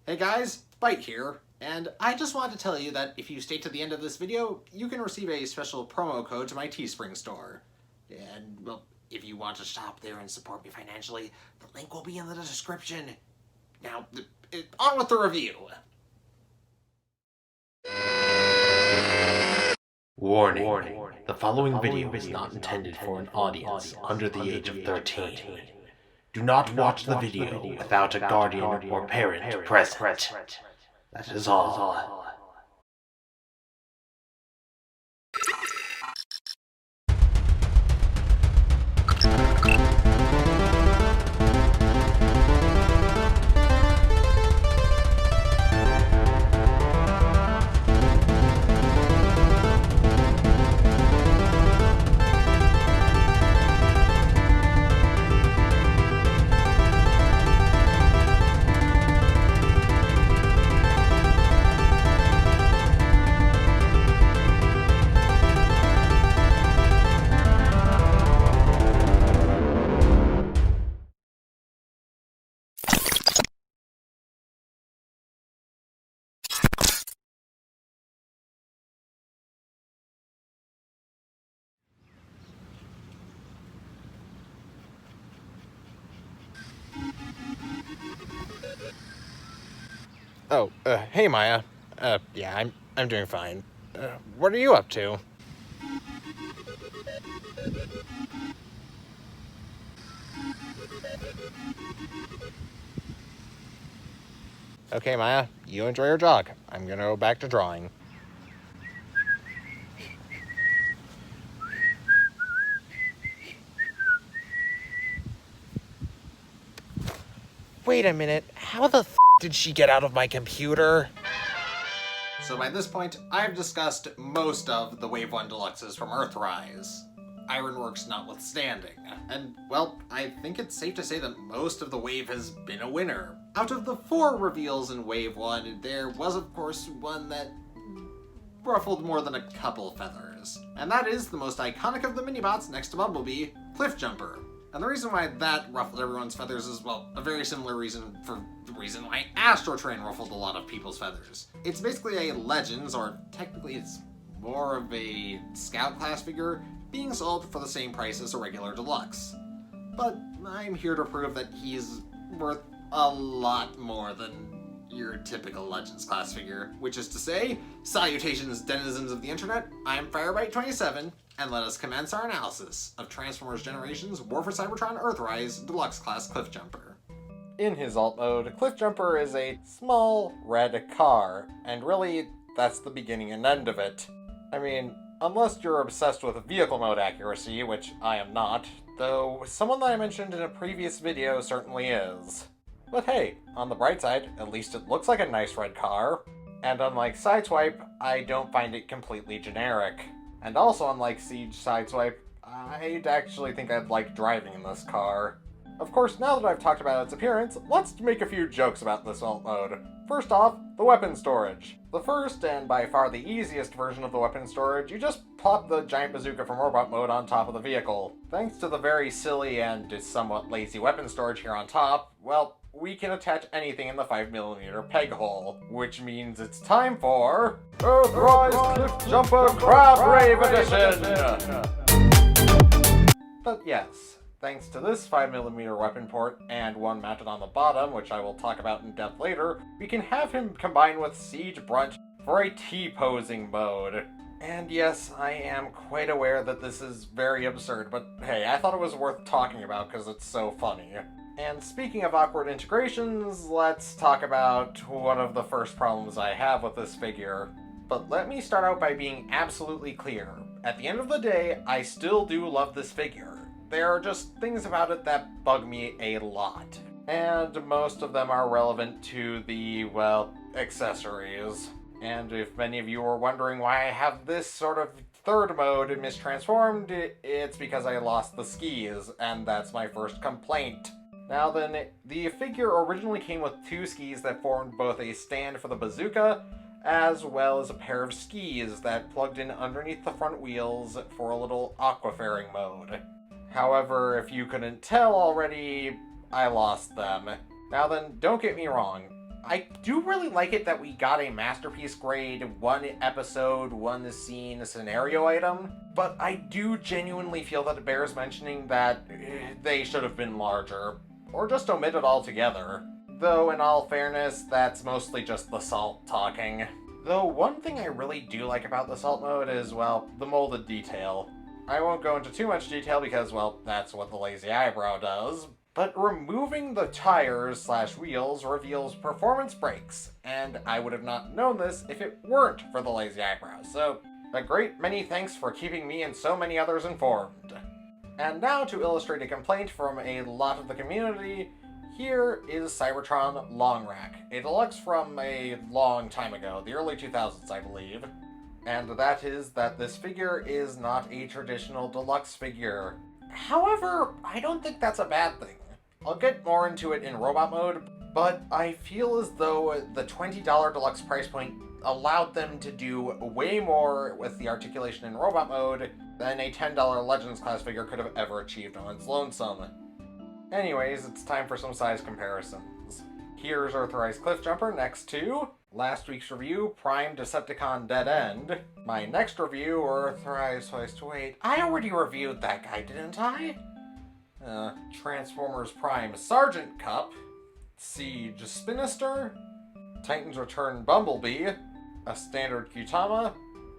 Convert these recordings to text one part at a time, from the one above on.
Hey guys, Byte here, and I just wanted to tell you that if you stay to the end of this video, you can receive a special promo code to my Teespring store. And, well, if you want to shop there and support me financially, the link will be in the description. Now, on with the review. Warning. The following video is not intended for an audience under the age of 13. Do not watch the video without a guardian or parent present. That is all. Oh, hey Maya. Yeah, I'm doing fine. What are you up to? Okay, Maya, you enjoy your jog. I'm gonna go back to drawing. Wait a minute, how the did she get out of my computer? So by this point, I've discussed most of the Wave 1 Deluxes from Earthrise, Ironworks notwithstanding. And, well, I think it's safe to say that most of the Wave has been a winner. Out of the 4 reveals in Wave 1, there was of course one that ruffled more than a couple feathers. And that is the most iconic of the minibots next to Bumblebee, Cliffjumper. And the reason why that ruffled everyone's feathers is, well, a very similar reason for the reason why Astrotrain ruffled a lot of people's feathers. It's basically a Legends, or technically it's more of a Scout class figure, being sold for the same price as a regular Deluxe. But I'm here to prove that he's worth a lot more than your typical Legends class figure, which is to say, salutations denizens of the internet, I'm Firebite27, and let us commence our analysis of Transformers Generations War for Cybertron Earthrise Deluxe Class Cliffjumper. In his alt mode, Cliffjumper is a small red car, and really, that's the beginning and end of it. I mean, unless you're obsessed with vehicle mode accuracy, which I am not, though someone that I mentioned in a previous video certainly is. But hey, on the bright side, at least it looks like a nice red car. And unlike Sideswipe, I don't find it completely generic. And also unlike Siege Sideswipe, I'd actually think I'd like driving in this car. Of course, now that I've talked about its appearance, let's make a few jokes about this alt mode. First off, the weapon storage. The first, and by far the easiest version of the weapon storage, you just plop the giant bazooka from robot mode on top of the vehicle. Thanks to the very silly and somewhat lazy weapon storage here on top, well, we can attach anything in the 5mm peg hole, which means it's time for Earthrise Cliffjumper Crab Rave Edition! But yes, thanks to this 5mm weapon port and one mounted on the bottom, which I will talk about in depth later, we can have him combined with Siege Brunt for a T-posing mode. And yes, I am quite aware that this is very absurd, but hey, I thought it was worth talking about because it's so funny. And speaking of awkward integrations, let's talk about one of the first problems I have with this figure. But let me start out by being absolutely clear. At the end of the day, I still do love this figure. There are just things about it that bug me a lot. And most of them are relevant to the, well, accessories. And if many of you are wondering why I have this sort of third mode mistransformed, it's because I lost the skis, and that's my first complaint. Now then, the figure originally came with 2 skis that formed both a stand for the bazooka, as well as a pair of skis that plugged in underneath the front wheels for a little aquafaring mode. However, if you couldn't tell already, I lost them. Now then, don't get me wrong, I do really like it that we got a masterpiece grade, 1 episode, 1 scene scenario item, but I do genuinely feel that it bears mentioning that they should have been larger, or just omitted altogether. Though, in all fairness, that's mostly just the salt talking. Though, one thing I really do like about the salt mode is, well, the molded detail. I won't go into too much detail because, well, that's what the lazy eyebrow does. But removing the tires/wheels reveals performance brakes, and I would have not known this if it weren't for the lazy eyebrow, so a great many thanks for keeping me and so many others informed. And now to illustrate a complaint from a lot of the community, here is Cybertron Long Rack, a deluxe from a long time ago, the early 2000s I believe. And that is that this figure is not a traditional deluxe figure. However, I don't think that's a bad thing. I'll get more into it in robot mode, but I feel as though the $20 deluxe price point allowed them to do way more with the articulation in robot mode than a $10 Legends class figure could have ever achieved on its lonesome. Anyways, it's time for some size comparisons. Here's Earthrise Cliffjumper next to last week's review, Prime Decepticon Dead End. My next review, Earthrise Wait, I already reviewed that guy, didn't I? Transformers Prime Sergeant Cup, Siege Spinister, Titans Return Bumblebee, a standard Qtama,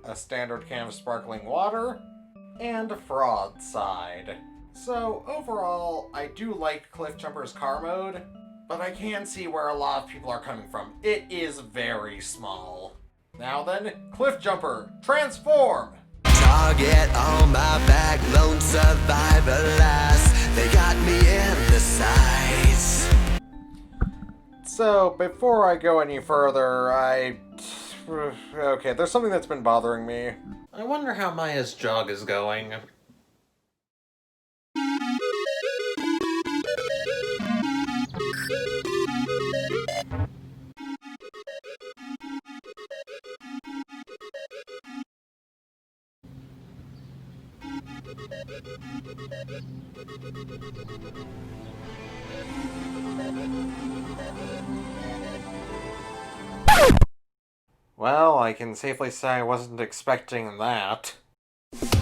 a standard can of sparkling water, and Broadside. So overall, I do like Cliffjumper's car mode, but I can see where a lot of people are coming from. It is very small. Now then, Cliffjumper, transform! Target on my back, lone survivor last. They got me in the sights. So, before I go any further, okay, there's something that's been bothering me. I wonder how Maya's jog is going. Well, I can safely say I wasn't expecting that.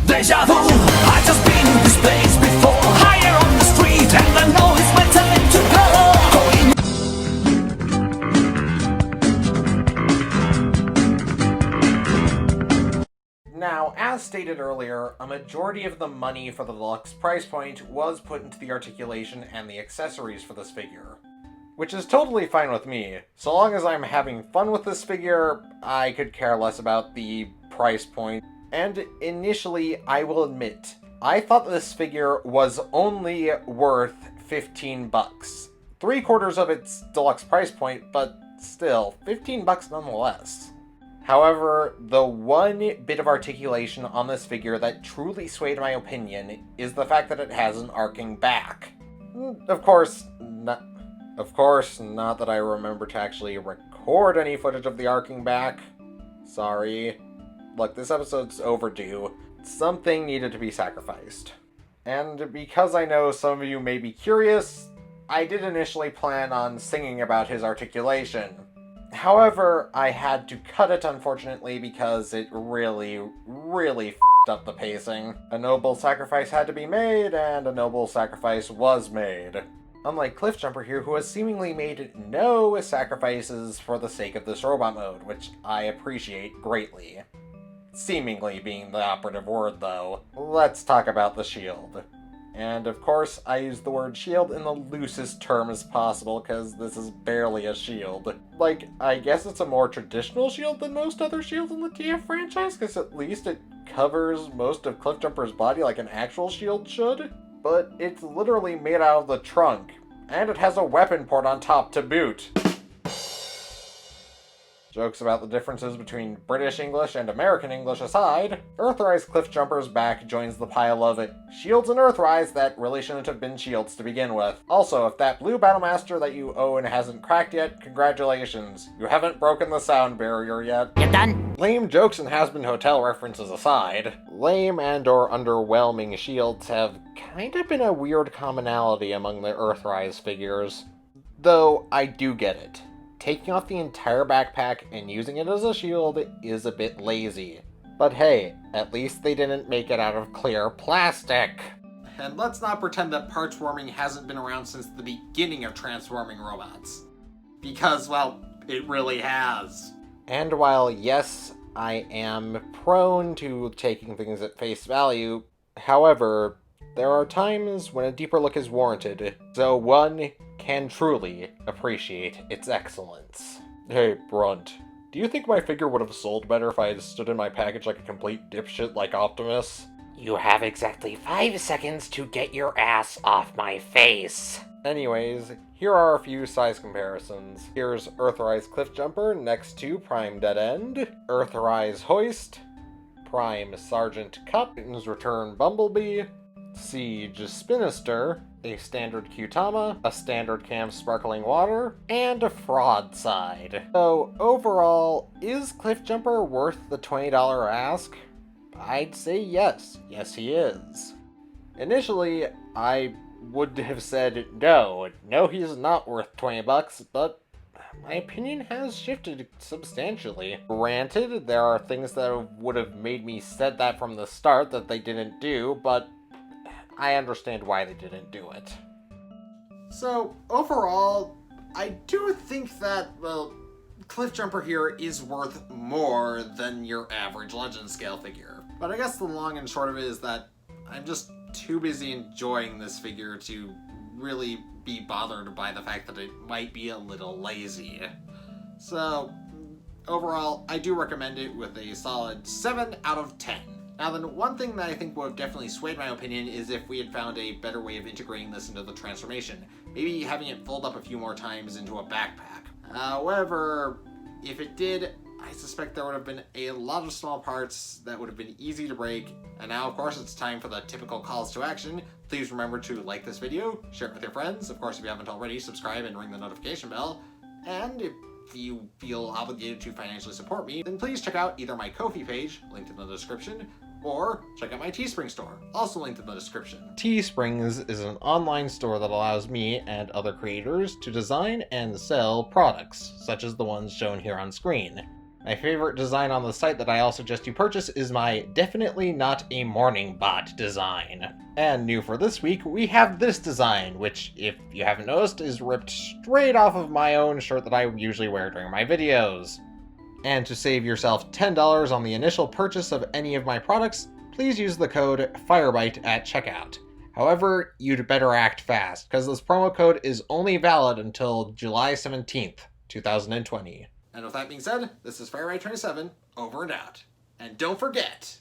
Deja vu, I just been in this place before. Higher on the street, and I know it's my time to go. Now, as stated earlier, a majority of the money for the deluxe price point was put into the articulation and the accessories for this figure. Which is totally fine with me. So long as I'm having fun with this figure, I could care less about the price point. And initially, I will admit, I thought this figure was only worth 15 bucks. 3/4 of its deluxe price point, but still, 15 bucks nonetheless. However, the one bit of articulation on this figure that truly swayed my opinion is the fact that it has an arcing back. Of course, not that I remember to actually record any footage of the arcing back. Sorry. Look, this episode's overdue. Something needed to be sacrificed. And because I know some of you may be curious, I did initially plan on singing about his articulation. However, I had to cut it unfortunately because it really f***ed up the pacing. A noble sacrifice had to be made, and a noble sacrifice was made. Unlike Cliffjumper here, who has seemingly made no sacrifices for the sake of this robot mode, which I appreciate greatly. Seemingly being the operative word, though. Let's talk about the shield. And of course, I use the word shield in the loosest terms possible, because this is barely a shield. Like, I guess it's a more traditional shield than most other shields in the TF franchise, because at least it covers most of Cliffjumper's body like an actual shield should. But it's literally made out of the trunk, and it has a weapon port on top to boot. Jokes about the differences between British English and American English aside, Earthrise Cliffjumper's back joins the pile of shields in Earthrise that really shouldn't have been shields to begin with. Also, if that blue Battlemaster that you own hasn't cracked yet, congratulations. You haven't broken the sound barrier yet. You done? Lame jokes and Has Been Hotel references aside, lame and or underwhelming shields have kinda been a weird commonality among the Earthrise figures. Though, I do get it. taking off the entire backpack and using it as a shield is a bit lazy. But hey, at least they didn't make it out of clear plastic. And let's not pretend that parts warming hasn't been around since the beginning of transforming robots. Because, well, it really has. And while, yes, I am prone to taking things at face value, however, there are times when a deeper look is warranted, so one can truly appreciate its excellence. Hey, Brunt, do you think my figure would have sold better if I had stood in my package like a complete dipshit like Optimus? You have exactly 5 seconds to get your ass off my face. Anyways, here are a few size comparisons. Here's Earthrise Cliffjumper next to Prime Dead End, Earthrise Hoist, Prime Sergeant Cup, Titan's Return Bumblebee, Siege Spinister, a standard Qtama, a standard Cam Sparkling Water, and a Fraudside. So overall, is Cliffjumper worth the $20 ask? I'd say yes. Yes, he is. Initially, I would have said no, he's not worth $20, but my opinion has shifted substantially. Granted, there are things that would have made me said that from the start that they didn't do, but I understand why they didn't do it. So, overall, I do think that, well, Cliffjumper here is worth more than your average Legend scale figure. But I guess the long and short of it is that I'm just too busy enjoying this figure to really be bothered by the fact that it might be a little lazy. So, overall, I do recommend it with a solid 7 out of 10. Now then, one thing that I think would have definitely swayed my opinion is if we had found a better way of integrating this into the transformation. Maybe having it fold up a few more times into a backpack. However, if it did, I suspect there would have been a lot of small parts that would have been easy to break. And now, of course, it's time for the typical calls to action. Please remember to like this video, share it with your friends. Of course, if you haven't already, subscribe and ring the notification bell. And if you feel obligated to financially support me, then please check out either my Ko-fi page, linked in the description, or check out my Teespring store, also linked in the description. Teesprings is an online store that allows me and other creators to design and sell products, such as the ones shown here on screen. My favorite design on the site that I all suggest you purchase is my Definitely Not a Morning Bot design. And new for this week, we have this design, which, if you haven't noticed, is ripped straight off of my own shirt that I usually wear during my videos. And to save yourself $10 on the initial purchase of any of my products, please use the code FIREBITE at checkout. However, you'd better act fast, because this promo code is only valid until July 17th, 2020. And with that being said, this is FireBite27, over and out. And don't forget...